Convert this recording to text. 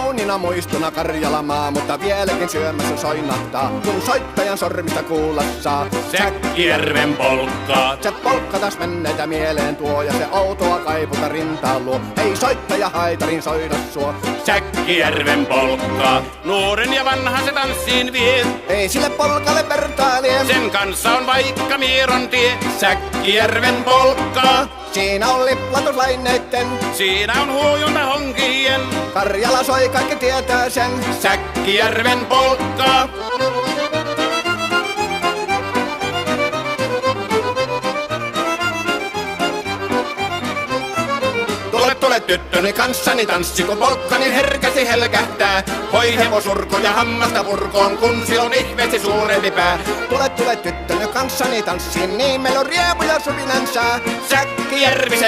kauniina muistona Karjalamaa, mutta vieläkin syömässä soinahtaa, kun soittajan sormista kuulla saa. Säkkijärven polkkaa. Se polkka taas menneitä mieleen tuo, ja se outoa kaiputa rintaan luo. Ei soittaja haitarin soida suo. Säkkijärven polkkaa. Nuoren ja vanhan se tanssiin vie. Ei sille polkalle vertailee. Sen kanssa on vaikka Mieron tie. Säkkijärven polkkaa. Siinä on liplatuslaineitten. Siinä on huojunta honkien. Karjala soi, kaikki tietää sen. Säkkijärven polkkaa. Tule tyttöni kanssani tanssi, kun polkkani herkästi helkähtää. Voi hevosurko ja hammasta purkoon, kun silloin ihmeesi suurempi pää. Tule tyttöni kanssani tanssiin, niin meillä on riemuja suvinansaa. Säkkijärvi se